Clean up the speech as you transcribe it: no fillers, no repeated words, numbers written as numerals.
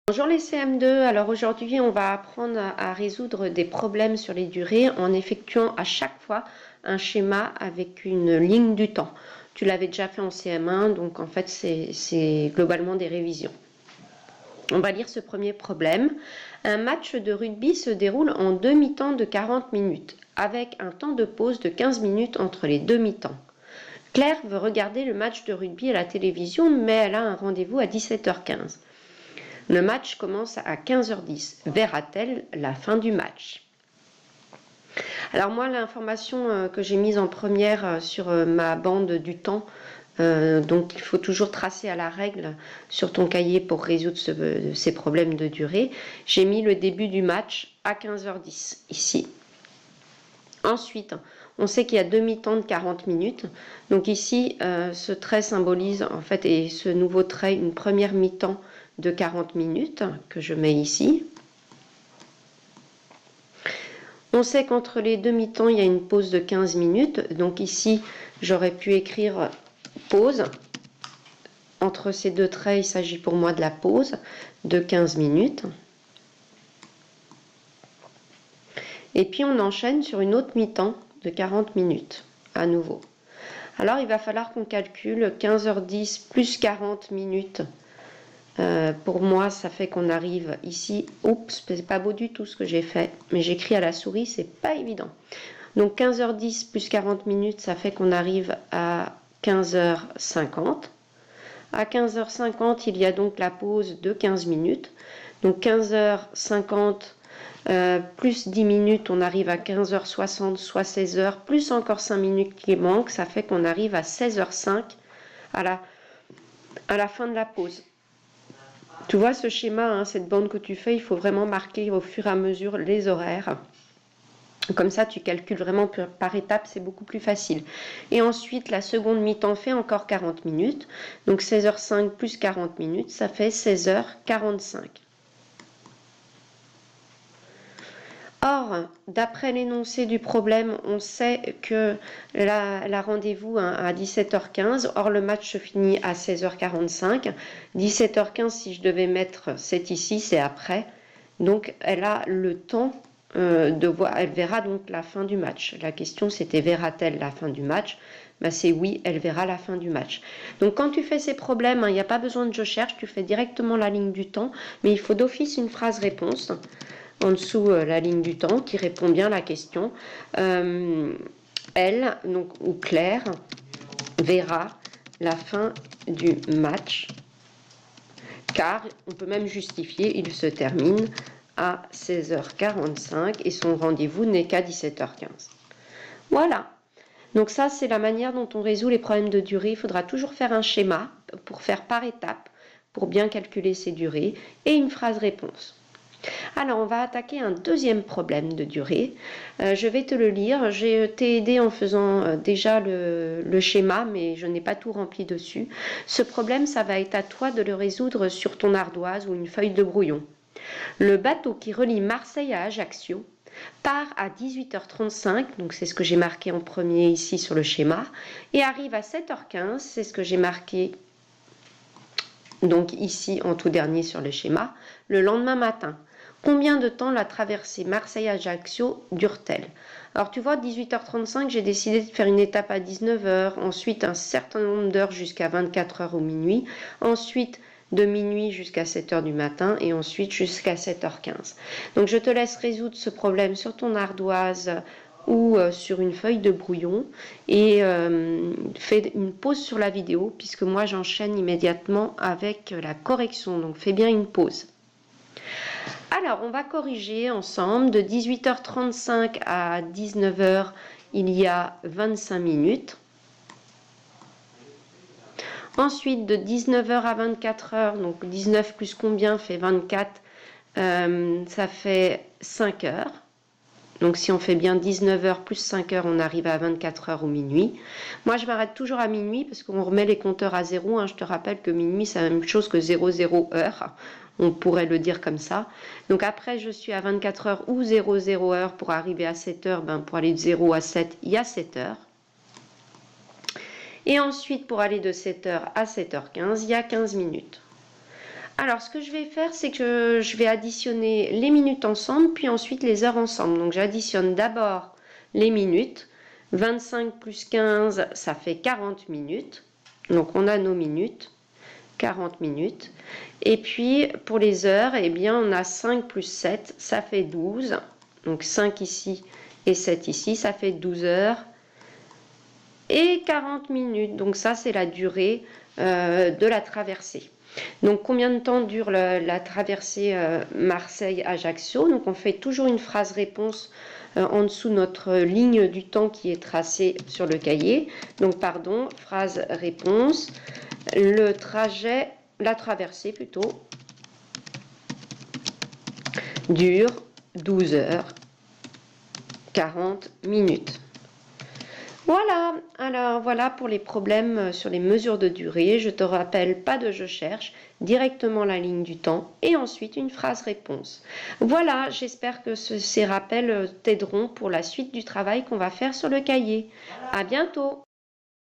Bonjour les CM2, alors aujourd'hui on va apprendre à résoudre des problèmes sur les durées en effectuant à chaque fois un schéma avec une ligne du temps. Tu l'avais déjà fait en CM1, donc en fait c'est globalement des révisions. On va lire ce premier problème. Un match de rugby se déroule en deux mi-temps de 40 minutes, avec un temps de pause de 15 minutes entre les deux mi-temps. Claire veut regarder le match de rugby à la télévision, mais elle a un rendez-vous à 17h15. Le match commence à 15h10. Verra-t-elle la fin du match? Alors moi, l'information que j'ai mise en première sur ma bande du temps, donc il faut toujours tracer à la règle sur ton cahier pour résoudre ces problèmes de durée. J'ai mis le début du match à 15h10 ici. Ensuite, on sait qu'il y a deux mi-temps de 40 minutes. Donc ici, ce trait symbolise en fait, et ce nouveau trait, une première mi-temps de 40 minutes que je mets ici. On sait qu'entre les deux mi-temps, il y a une pause de 15 minutes. Donc ici, j'aurais pu écrire pause. Entre ces deux traits, il s'agit pour moi de la pause de 15 minutes. Et puis on enchaîne sur une autre mi-temps de 40 minutes à nouveau. Alors il va falloir qu'on calcule 15h10 plus 40 minutes. Pour moi, ça fait qu'on arrive ici. Oups, c'est pas beau du tout ce que j'ai fait, mais j'écris à la souris, c'est pas évident. Donc 15h10 plus 40 minutes, ça fait qu'on arrive à 15h50. À 15h50, il y a donc la pause de 15 minutes. Donc 15h50 plus 10 minutes, on arrive à 15h60, soit 16h, plus encore 5 minutes qui manquent, ça fait qu'on arrive à 16h05 à la fin de la pause. Tu vois ce schéma, hein, cette bande que tu fais, il faut vraiment marquer au fur et à mesure les horaires. Comme ça, tu calcules vraiment par étapes, c'est beaucoup plus facile. Et ensuite, la seconde mi-temps fait encore 40 minutes. Donc 16h05 plus 40 minutes, ça fait 16h45. Or, d'après l'énoncé du problème, on sait que la rendez-vous à 17h15. Or, le match se finit à 16h45. 17h15, si je devais mettre, c'est ici, c'est après. Donc, elle a le temps de voir. Elle verra donc la fin du match. La question, c'était verra-t-elle la fin du match? Ben, c'est oui, elle verra la fin du match. Donc, quand tu fais ces problèmes, il n'y a pas besoin de je cherche, tu fais directement la ligne du temps, mais il faut d'office une phrase réponse en dessous la ligne du temps qui répond bien à la question. Elle, donc, ou Claire, verra la fin du match, car on peut même justifier, il se termine à 16h45 et son rendez-vous n'est qu'à 17h15. Voilà. Donc ça, c'est la manière dont on résout les problèmes de durée. Il faudra toujours faire un schéma pour faire par étapes, pour bien calculer ces durées, et une phrase réponse. Alors, on va attaquer un deuxième problème de durée. Je vais te le lire. J'ai t'ai aidé en faisant déjà le schéma, mais je n'ai pas tout rempli dessus. Ce problème, ça va être à toi de le résoudre sur ton ardoise ou une feuille de brouillon. Le bateau qui relie Marseille à Ajaccio part à 18h35, donc c'est ce que j'ai marqué en premier ici sur le schéma, et arrive à 7h15, c'est ce que j'ai marqué donc ici en tout dernier sur le schéma, le lendemain matin. Combien de temps la traversée Marseille-Ajaccio dure-t-elle? Alors tu vois, 18h35, j'ai décidé de faire une étape à 19h, ensuite un certain nombre d'heures jusqu'à 24h ou minuit, ensuite de minuit jusqu'à 7h du matin et ensuite jusqu'à 7h15. Donc je te laisse résoudre ce problème sur ton ardoise ou sur une feuille de brouillon et fais une pause sur la vidéo puisque moi j'enchaîne immédiatement avec la correction. Donc fais bien une pause. Alors, on va corriger ensemble. De 18h35 à 19h, il y a 25 minutes. Ensuite, de 19h à 24h, donc 19 plus combien fait 24, ça fait 5 heures. Donc, si on fait bien 19h plus 5 heures, on arrive à 24h ou minuit. Moi, je m'arrête toujours à minuit parce qu'on remet les compteurs à zéro. Hein. Je te rappelle que minuit, c'est la même chose que 00 heure. On pourrait le dire comme ça. Donc, après, je suis à 24h ou 00 heure pour arriver à 7 heures. Ben, pour aller de 0 à 7, il y a 7 heures. Et ensuite, pour aller de 7h à 7h15, il y a 15 minutes. Alors, ce que je vais faire, c'est que je vais additionner les minutes ensemble, puis ensuite les heures ensemble. Donc, j'additionne d'abord les minutes. 25 plus 15, ça fait 40 minutes. Donc, on a nos minutes. 40 minutes. Et puis, pour les heures, eh bien, on a 5 plus 7, ça fait 12. Donc, 5 ici et 7 ici, ça fait 12 heures et 40 minutes. Donc, ça, c'est la durée de la traversée. Donc, combien de temps dure la traversée Marseille-Ajaccio? Donc, on fait toujours une phrase réponse en dessous de notre ligne du temps qui est tracée sur le cahier. Donc, pardon, phrase réponse. Le trajet, la traversée plutôt, dure 12 heures 40 minutes. Voilà, alors voilà pour les problèmes sur les mesures de durée. Je te rappelle, pas de je cherche, directement la ligne du temps et ensuite une phrase réponse. Voilà, j'espère que ces rappels t'aideront pour la suite du travail qu'on va faire sur le cahier. À bientôt!